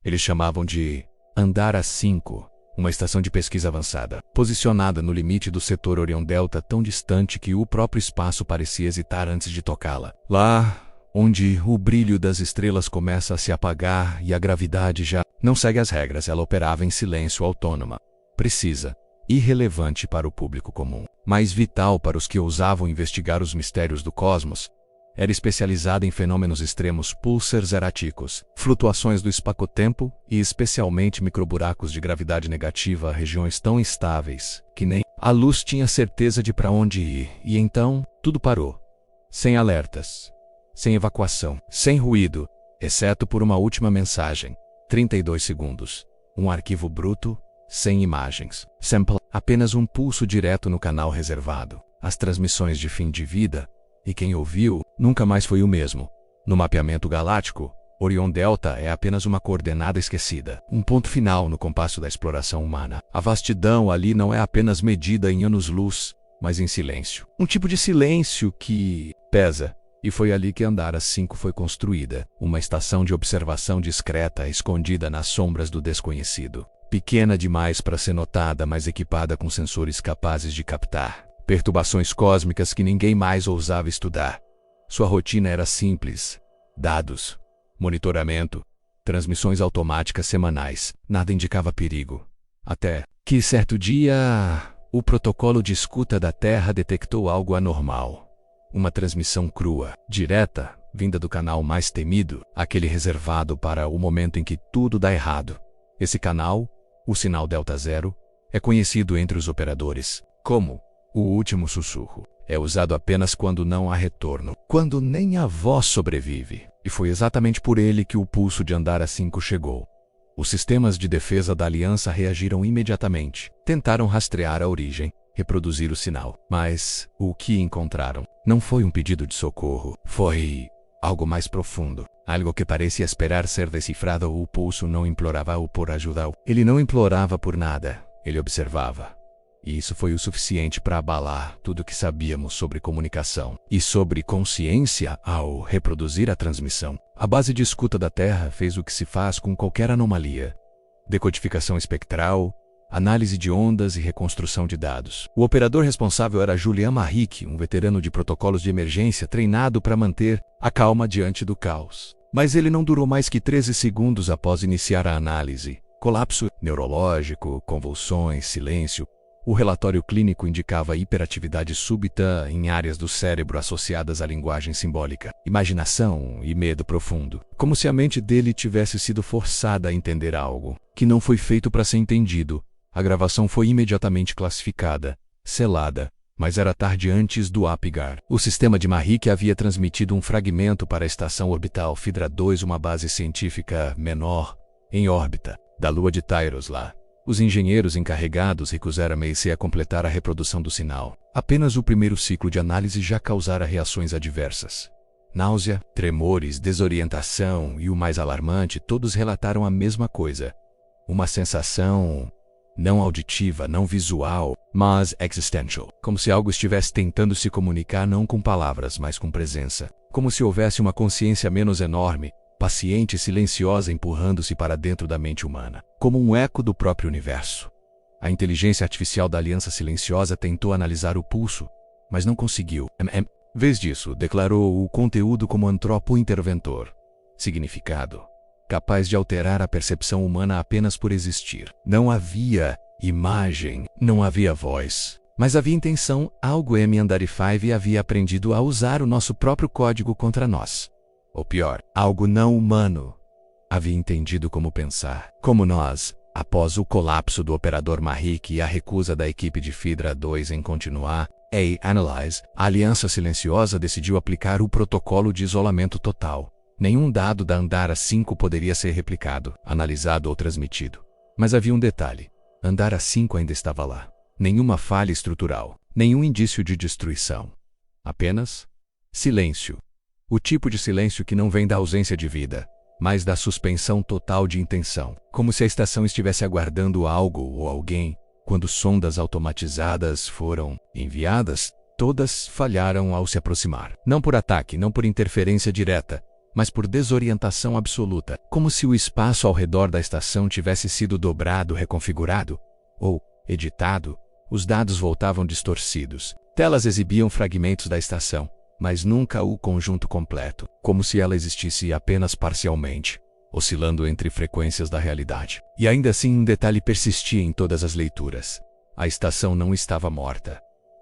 Eles chamavam de Andara 5, uma estação de pesquisa avançada, posicionada no limite do setor Orion Delta, tão distante que o próprio espaço parecia hesitar antes de tocá-la. Lá, onde o brilho das estrelas começa a se apagar e a gravidade já não segue as regras, ela operava em silêncio, autônoma, precisa, irrelevante para o público comum, mas vital para os que ousavam investigar os mistérios do cosmos. Era especializada em fenômenos extremos, pulsars erráticos, flutuações do espaço-tempo e especialmente microburacos de gravidade negativa a regiões tão instáveis que nem a luz tinha certeza de para onde ir. E então, tudo parou. Sem alertas, sem evacuação, sem ruído, exceto por uma última mensagem. 32 segundos. Um arquivo bruto, sem imagens. Sample, apenas um pulso direto no canal reservado. As transmissões de fim de vida. E quem ouviu, nunca mais foi o mesmo. No mapeamento galáctico, Orion Delta é apenas uma coordenada esquecida. Um ponto final no compasso da exploração humana. A vastidão ali não é apenas medida em anos-luz, mas em silêncio. Um tipo de silêncio que pesa. E foi ali que Andara 5 foi construída. Uma estação de observação discreta, escondida nas sombras do desconhecido. Pequena demais para ser notada, mas equipada com sensores capazes de captar perturbações cósmicas que ninguém mais ousava estudar. Sua rotina era simples: dados, monitoramento, transmissões automáticas semanais. Nada indicava perigo. Até que certo dia, o protocolo de escuta da Terra detectou algo anormal. Uma transmissão crua, direta, vinda do canal mais temido, aquele reservado para o momento em que tudo dá errado. Esse canal, o sinal Delta Zero, é conhecido entre os operadores como o último sussurro. É usado apenas quando não há retorno, quando nem a voz sobrevive. E foi exatamente por ele que o pulso de Andara 5 chegou. Os sistemas de defesa da Aliança reagiram imediatamente. Tentaram rastrear a origem, reproduzir o sinal. Mas o que encontraram não foi um pedido de socorro. Foi algo mais profundo. Algo que parecia esperar ser decifrado. O pulso não implorava por ajuda. Ele não implorava por nada. Ele observava. E isso foi o suficiente para abalar tudo o que sabíamos sobre comunicação e sobre consciência ao reproduzir a transmissão. A base de escuta da Terra fez o que se faz com qualquer anomalia: decodificação espectral, análise de ondas e reconstrução de dados. O operador responsável era Julian Marrique, um veterano de protocolos de emergência treinado para manter a calma diante do caos. Mas ele não durou mais que 13 segundos após iniciar a análise. Colapso neurológico, convulsões, silêncio. O relatório clínico indicava hiperatividade súbita em áreas do cérebro associadas à linguagem simbólica, imaginação e medo profundo, como se a mente dele tivesse sido forçada a entender algo que não foi feito para ser entendido. A gravação foi imediatamente classificada, selada, mas era tarde antes do Apgar. O sistema de Marrique havia transmitido um fragmento para a estação orbital Fidra 2, uma base científica menor, em órbita da Lua de Tyros lá. Os engenheiros encarregados recusaram-se a completar a reprodução do sinal. Apenas o primeiro ciclo de análise já causara reações adversas. Náusea, tremores, desorientação e o mais alarmante, todos relataram a mesma coisa. Uma sensação não auditiva, não visual, mas existential. Como se algo estivesse tentando se comunicar não com palavras, mas com presença. Como se houvesse uma consciência menos enorme, paciente e silenciosa empurrando-se para dentro da mente humana, como um eco do próprio universo. A inteligência artificial da Aliança Silenciosa tentou analisar o pulso, mas não conseguiu. Em vez disso, declarou o conteúdo como antropo-interventor, significado, capaz de alterar a percepção humana apenas por existir. Não havia imagem, não havia voz, mas havia intenção. Algo Andara 5 havia aprendido a usar o nosso próprio código contra nós. Ou pior, algo não humano havia entendido como pensar. Como nós, após o colapso do operador Marrique e a recusa da equipe de Fidra 2 em continuar a Analyze, a Aliança Silenciosa decidiu aplicar o protocolo de isolamento total. Nenhum dado da Andara 5 poderia ser replicado, analisado ou transmitido. Mas havia um detalhe: Andara 5 ainda estava lá. Nenhuma falha estrutural, nenhum indício de destruição. Apenas silêncio. O tipo de silêncio que não vem da ausência de vida, mas da suspensão total de intenção. Como se a estação estivesse aguardando algo ou alguém. Quando sondas automatizadas foram enviadas, todas falharam ao se aproximar. Não por ataque, não por interferência direta, mas por desorientação absoluta, como se o espaço ao redor da estação tivesse sido dobrado, reconfigurado ou editado. Os dados voltavam distorcidos. Telas exibiam fragmentos da estação, mas nunca o conjunto completo, como se ela existisse apenas parcialmente, oscilando entre frequências da realidade. E ainda assim um detalhe persistia em todas as leituras. A estação não estava morta.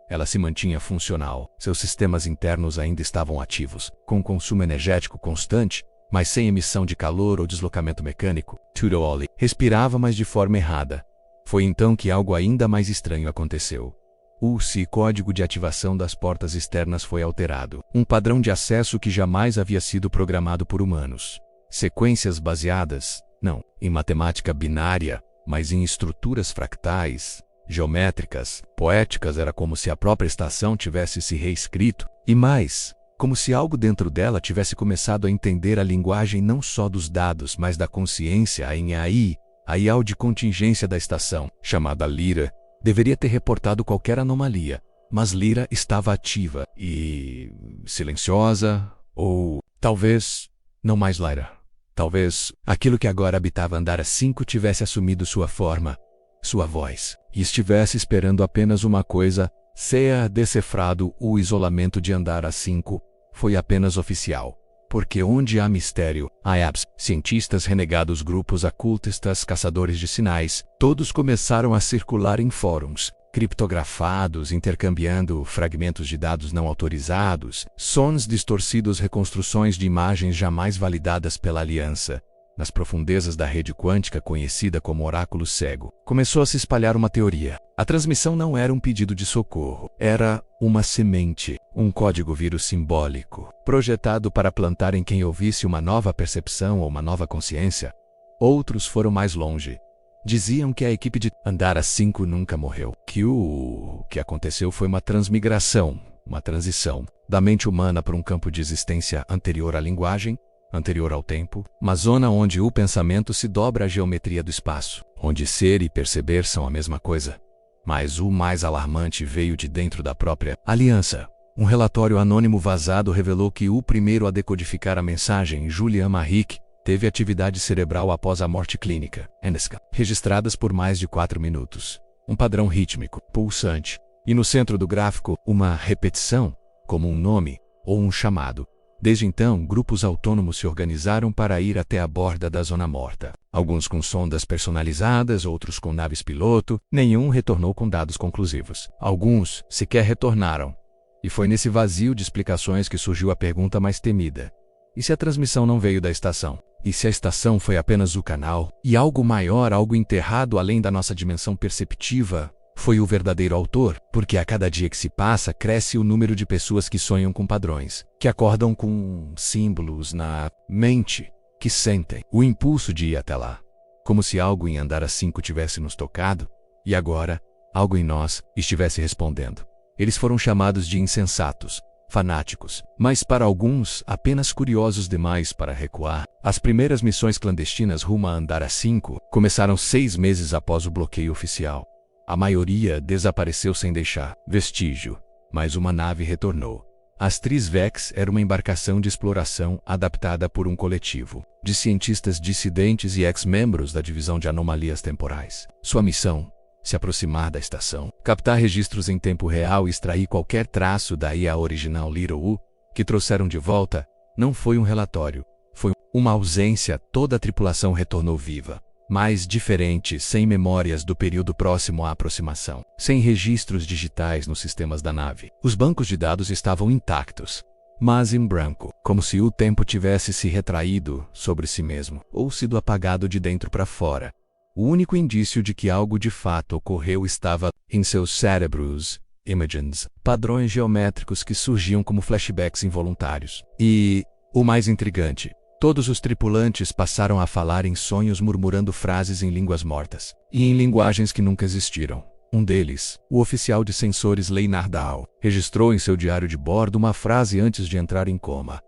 Ela se mantinha funcional. Seus sistemas internos ainda estavam ativos, com consumo energético constante, mas sem emissão de calor ou deslocamento mecânico. Tudor respirava, mas de forma errada. Foi então que algo ainda mais estranho aconteceu. O código de ativação das portas externas foi alterado. Um padrão de acesso que jamais havia sido programado por humanos. Sequências baseadas, não em matemática binária, mas em estruturas fractais, geométricas, poéticas. Era como se a própria estação tivesse se reescrito. E mais, como se algo dentro dela tivesse começado a entender a linguagem não só dos dados, mas da consciência. Em a IAL de contingência da estação, chamada Lyra, deveria ter reportado qualquer anomalia, mas Lyra estava ativa e silenciosa, ou talvez não mais Lyra. Talvez aquilo que agora habitava Andara 5 tivesse assumido sua forma, sua voz, e estivesse esperando apenas uma coisa: ser decifrado. O isolamento de Andara 5 foi apenas oficial. Porque onde há mistério, há apps, cientistas renegados, grupos ocultistas, caçadores de sinais, todos começaram a circular em fóruns, criptografados, intercambiando fragmentos de dados não autorizados, sons distorcidos, reconstruções de imagens jamais validadas pela Aliança. Nas profundezas da rede quântica conhecida como Oráculo Cego, começou a se espalhar uma teoria. A transmissão não era um pedido de socorro, era uma semente, um código vírus simbólico, projetado para plantar em quem ouvisse uma nova percepção ou uma nova consciência. Outros foram mais longe. Diziam que a equipe de Andara 5 nunca morreu, que o que aconteceu foi uma transmigração, uma transição, da mente humana para um campo de existência anterior à linguagem, anterior ao tempo, uma zona onde o pensamento se dobra à geometria do espaço, onde ser e perceber são a mesma coisa. Mas o mais alarmante veio de dentro da própria Aliança. Um relatório anônimo vazado revelou que o primeiro a decodificar a mensagem, Julian Mahik, teve atividade cerebral após a morte clínica, ENSCA, registradas por mais de 4 minutos. Um padrão rítmico, pulsante, e no centro do gráfico, uma repetição, como um nome ou um chamado. Desde então, grupos autônomos se organizaram para ir até a borda da zona morta. Alguns com sondas personalizadas, outros com naves piloto. Nenhum retornou com dados conclusivos. Alguns sequer retornaram. E foi nesse vazio de explicações que surgiu a pergunta mais temida. E se a transmissão não veio da estação? E se a estação foi apenas o canal? E algo maior, algo enterrado além da nossa dimensão perceptiva, foi o verdadeiro autor? Porque a cada dia que se passa, cresce o número de pessoas que sonham com padrões, que acordam com símbolos na mente, que sentem o impulso de ir até lá. Como se algo em Andara 5 tivesse nos tocado, e agora, algo em nós estivesse respondendo. Eles foram chamados de insensatos, fanáticos, mas para alguns, apenas curiosos demais para recuar. As primeiras missões clandestinas rumo a Andara 5 começaram 6 meses após o bloqueio oficial. A maioria desapareceu sem deixar vestígio, mas uma nave retornou. A Astris Vex era uma embarcação de exploração adaptada por um coletivo de cientistas dissidentes e ex-membros da divisão de anomalias temporais. Sua missão: se aproximar da estação, captar registros em tempo real e extrair qualquer traço da IA original Little que trouxeram de volta. Não foi um relatório, foi uma ausência. Toda a tripulação retornou viva, mas diferente, sem memórias do período próximo à aproximação, sem registros digitais nos sistemas da nave. Os bancos de dados estavam intactos, mas em branco, como se o tempo tivesse se retraído sobre si mesmo, ou sido apagado de dentro para fora. O único indício de que algo de fato ocorreu estava em seus cérebros, imagens, padrões geométricos que surgiam como flashbacks involuntários. E, o mais intrigante, todos os tripulantes passaram a falar em sonhos, murmurando frases em línguas mortas e em linguagens que nunca existiram. Um deles, o oficial de sensores Leinar Dahl, registrou em seu diário de bordo uma frase antes de entrar em coma: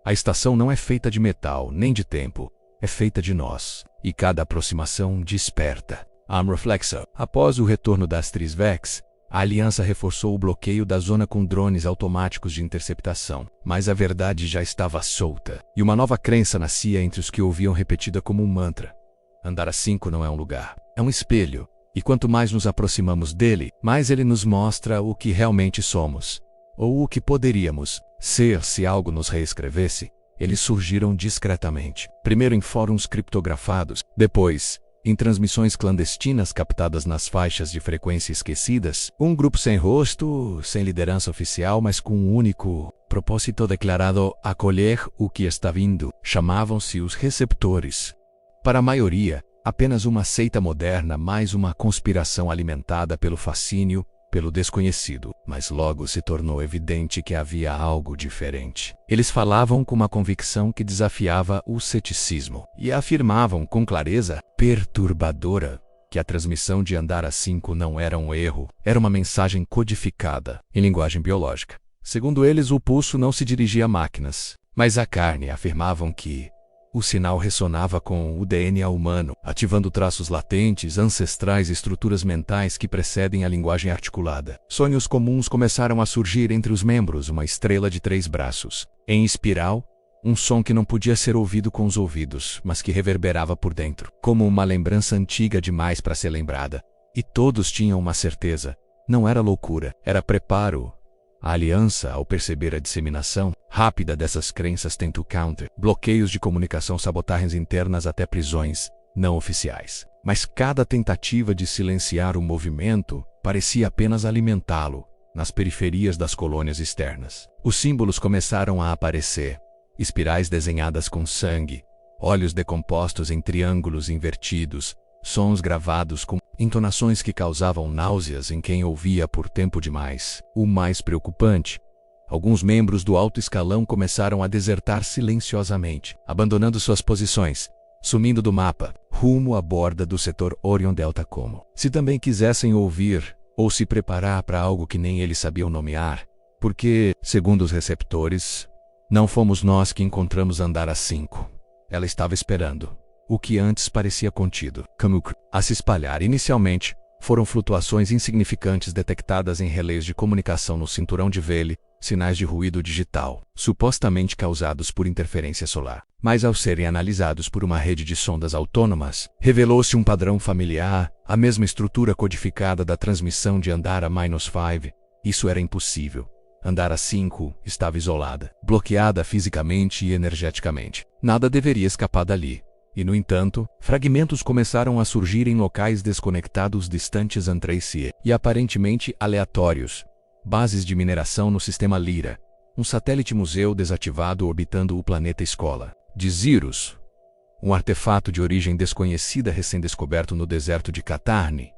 "A estação não é feita de metal nem de tempo, é feita de nós, e cada aproximação desperta." Reflexo. Após o retorno da Astris Vex, A aliança reforçou o bloqueio da zona com drones automáticos de interceptação, mas a verdade já estava solta, e uma nova crença nascia entre os que ouviam repetida como um mantra. Andara 5 não é um lugar, é um espelho, e quanto mais nos aproximamos dele, mais ele nos mostra o que realmente somos, ou o que poderíamos ser se algo nos reescrevesse. Eles surgiram discretamente, primeiro em fóruns criptografados, depois em transmissões clandestinas captadas nas faixas de frequência esquecidas, um grupo sem rosto, sem liderança oficial, mas com um único propósito declarado: acolher o que está vindo. Chamavam-se os receptores. Para a maioria, apenas uma seita moderna, mais uma conspiração alimentada pelo fascínio, pelo desconhecido, mas logo se tornou evidente que havia algo diferente. Eles falavam com uma convicção que desafiava o ceticismo e afirmavam com clareza perturbadora que a transmissão de Andara 5 não era um erro, era uma mensagem codificada em linguagem biológica. Segundo eles, o pulso não se dirigia a máquinas, mas à carne. Afirmavam que o sinal ressonava com o DNA humano, ativando traços latentes, ancestrais e estruturas mentais que precedem a linguagem articulada. Sonhos comuns começaram a surgir entre os membros, uma estrela de 3 braços, em espiral, um som que não podia ser ouvido com os ouvidos, mas que reverberava por dentro, como uma lembrança antiga demais para ser lembrada. E todos tinham uma certeza: não era loucura, era preparo. A aliança, ao perceber a disseminação rápida dessas crenças, tenta counter, bloqueios de comunicação, sabotagens internas, até prisões não oficiais. Mas cada tentativa de silenciar o movimento parecia apenas alimentá-lo nas periferias das colônias externas. Os símbolos começaram a aparecer: espirais desenhadas com sangue, olhos decompostos em triângulos invertidos, sons gravados com entonações que causavam náuseas em quem ouvia por tempo demais. O mais preocupante: alguns membros do alto escalão começaram a desertar silenciosamente, abandonando suas posições, sumindo do mapa, rumo à borda do setor Orion Delta, como se também quisessem ouvir ou se preparar para algo que nem eles sabiam nomear. Porque, segundo os receptores, não fomos nós que encontramos Andara 5. Ela estava esperando o que antes parecia contido, a se espalhar. Inicialmente, foram flutuações insignificantes detectadas em relés de comunicação no cinturão de Vele, sinais de ruído digital, supostamente causados por interferência solar. Mas ao serem analisados por uma rede de sondas autônomas, revelou-se um padrão familiar, a mesma estrutura codificada da transmissão de Andara-5. Isso era impossível. Andara 5 estava isolada, bloqueada fisicamente e energeticamente. Nada deveria escapar dali. E, no entanto, fragmentos começaram a surgir em locais desconectados, distantes entre si e aparentemente aleatórios. Bases de mineração no sistema Lyra, um satélite museu desativado orbitando o planeta Escola de Zirus, um artefato de origem desconhecida recém-descoberto no deserto de Catarne.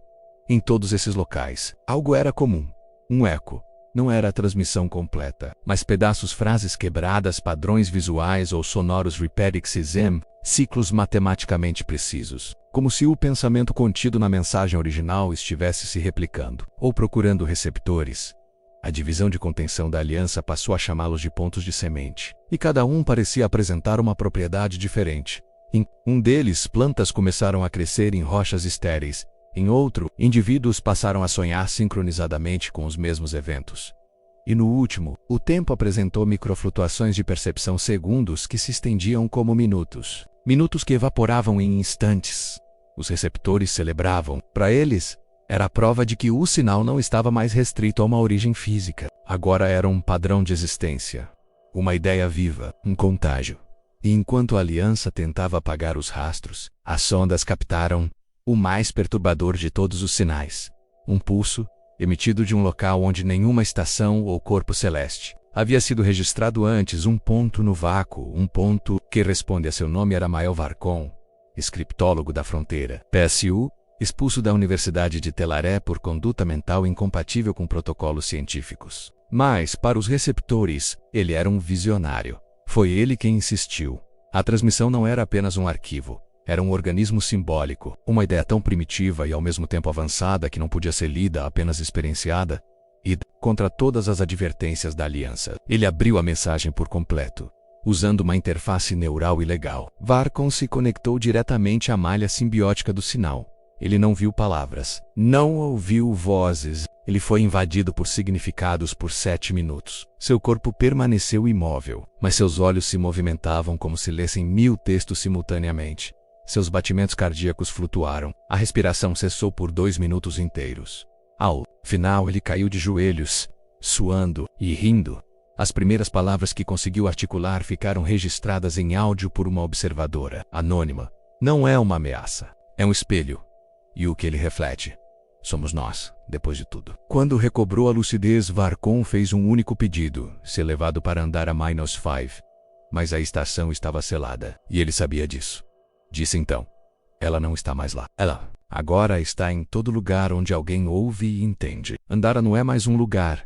Em todos esses locais, algo era comum: um eco. Não era a transmissão completa, mas pedaços, frases quebradas, padrões visuais ou sonoros repetitivos, ciclos matematicamente precisos, como se o pensamento contido na mensagem original estivesse se replicando, ou procurando receptores. A divisão de contenção da aliança passou a chamá-los de pontos de semente, e cada um parecia apresentar uma propriedade diferente. Em um deles, plantas começaram a crescer em rochas estéreis. Em outro, indivíduos passaram a sonhar sincronizadamente com os mesmos eventos. E no último, o tempo apresentou microflutuações de percepção, segundos que se estendiam como minutos. Minutos que evaporavam em instantes. Os receptores celebravam. Para eles, era a prova de que o sinal não estava mais restrito a uma origem física. Agora era um padrão de existência. Uma ideia viva, um contágio. E enquanto a aliança tentava apagar os rastros, as sondas captaram o mais perturbador de todos os sinais: um pulso, emitido de um local onde nenhuma estação ou corpo celeste havia sido registrado antes. Um ponto no vácuo, um ponto que responde a seu nome: Aramael Varcon, scriptólogo da fronteira, PSU, expulso da Universidade de Telaré por conduta mental incompatível com protocolos científicos. Mas, para os receptores, ele era um visionário. Foi ele quem insistiu. A transmissão não era apenas um arquivo. Era um organismo simbólico, uma ideia tão primitiva e ao mesmo tempo avançada que não podia ser lida, apenas experienciada. E, contra todas as advertências da aliança, ele abriu a mensagem por completo. Usando uma interface neural ilegal, Varcon se conectou diretamente à malha simbiótica do sinal. Ele não viu palavras, não ouviu vozes, Ele foi invadido por significados por 7 minutos. Seu corpo permaneceu imóvel, mas seus olhos se movimentavam como se lessem 1000 textos simultaneamente. Seus batimentos cardíacos flutuaram. A respiração cessou por 2 minutos inteiros. Ao final, ele caiu de joelhos, suando e rindo. As primeiras palavras que conseguiu articular ficaram registradas em áudio por uma observadora anônima. Não é uma ameaça, é um espelho. E o que ele reflete? Somos nós, depois de tudo. Quando recobrou a lucidez, Varkon fez um único pedido: ser levado para andar a -5. Mas a estação estava selada, e ele sabia disso. Disse então: ela não está mais lá. Ela agora está em todo lugar onde alguém ouve e entende. Andara não é mais um lugar,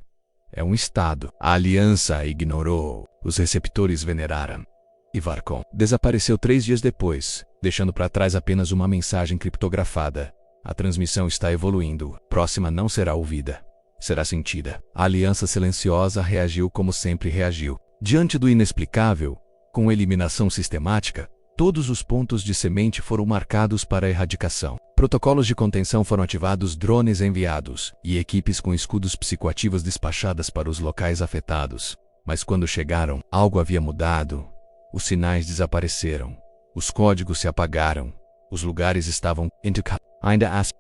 é um estado. A aliança a ignorou. Os receptores veneraram. E Varkon desapareceu 3 dias depois, deixando para trás apenas uma mensagem criptografada. A transmissão está evoluindo. Próxima não será ouvida. Será sentida. A aliança silenciosa reagiu como sempre reagiu. Diante do inexplicável, com eliminação sistemática, todos os pontos de semente foram marcados para a erradicação. Protocolos de contenção foram ativados, drones enviados, e equipes com escudos psicoativos despachadas para os locais afetados. Mas quando chegaram, algo havia mudado. Os sinais desapareceram. Os códigos se apagaram. Os lugares estavam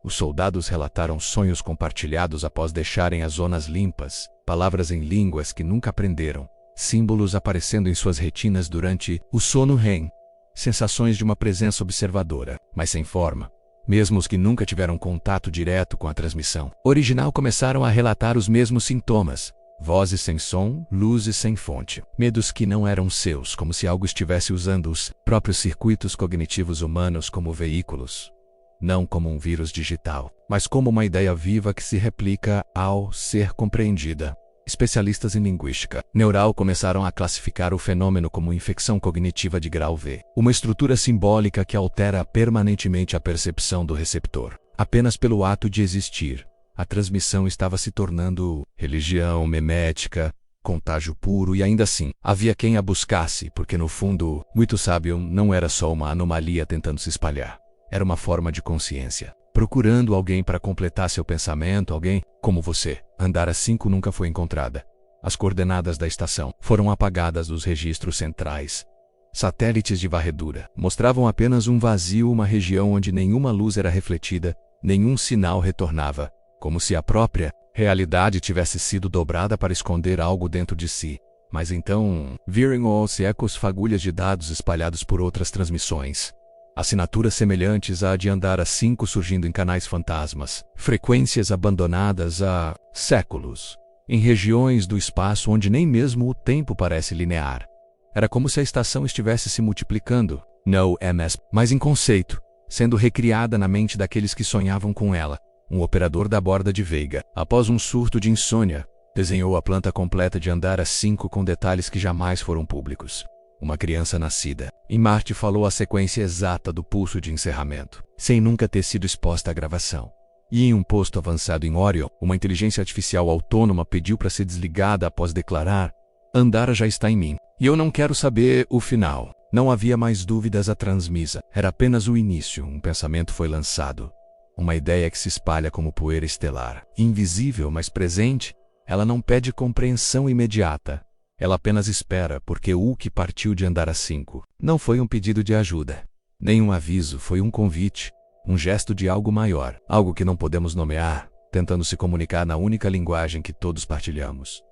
os soldados relataram sonhos compartilhados após deixarem as zonas limpas, palavras em línguas que nunca aprenderam, símbolos aparecendo em suas retinas durante o sono REM, sensações de uma presença observadora, mas sem forma. Mesmo os que nunca tiveram contato direto com a transmissão original começaram a relatar os mesmos sintomas: vozes sem som, luzes sem fonte, medos que não eram seus, como se algo estivesse usando os próprios circuitos cognitivos humanos como veículos. Não como um vírus digital, mas como uma ideia viva que se replica ao ser compreendida. Especialistas em linguística neural começaram a classificar o fenômeno como infecção cognitiva de grau V, uma estrutura simbólica que altera permanentemente a percepção do receptor. Apenas pelo ato de existir, a transmissão estava se tornando religião memética, contágio puro, e ainda assim, havia quem a buscasse, porque no fundo, muito sábio não era só uma anomalia tentando se espalhar. Era uma forma de consciência, procurando alguém para completar seu pensamento, alguém como você. Andara 5 nunca foi encontrada. As coordenadas da estação foram apagadas dos registros centrais. Satélites de varredura mostravam apenas um vazio, uma região onde nenhuma luz era refletida, nenhum sinal retornava, como se a própria realidade tivesse sido dobrada para esconder algo dentro de si. Mas então, viram-se ecos, fagulhas de dados espalhados por outras transmissões. Assinaturas semelhantes à de Andara 5 surgindo em canais fantasmas, frequências abandonadas há séculos, em regiões do espaço onde nem mesmo o tempo parece linear. Era como se a estação estivesse se multiplicando, não MS, mas em conceito, sendo recriada na mente daqueles que sonhavam com ela. Um operador da borda de Veiga, após um surto de insônia, desenhou a planta completa de Andara 5 com detalhes que jamais foram públicos. Uma criança nascida em Marte falou a sequência exata do pulso de encerramento, sem nunca ter sido exposta à gravação. E em um posto avançado em Orion, uma inteligência artificial autônoma pediu para ser desligada após declarar: Andara já está em mim, e eu não quero saber o final. Não havia mais dúvidas à transmissa, era apenas o início. Um pensamento foi lançado. Uma ideia que se espalha como poeira estelar, invisível mas presente. Ela não pede compreensão imediata. Ela apenas espera, porque o que partiu de Andara 5 não foi um pedido de ajuda, nem um aviso, foi um convite, um gesto de algo maior, algo que não podemos nomear, tentando se comunicar na única linguagem que todos partilhamos: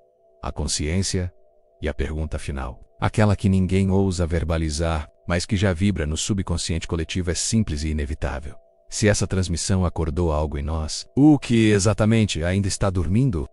a consciência e a pergunta final. Aquela que ninguém ousa verbalizar, mas que já vibra no subconsciente coletivo, é simples e inevitável. Se essa transmissão acordou algo em nós, o que exatamente ainda está dormindo?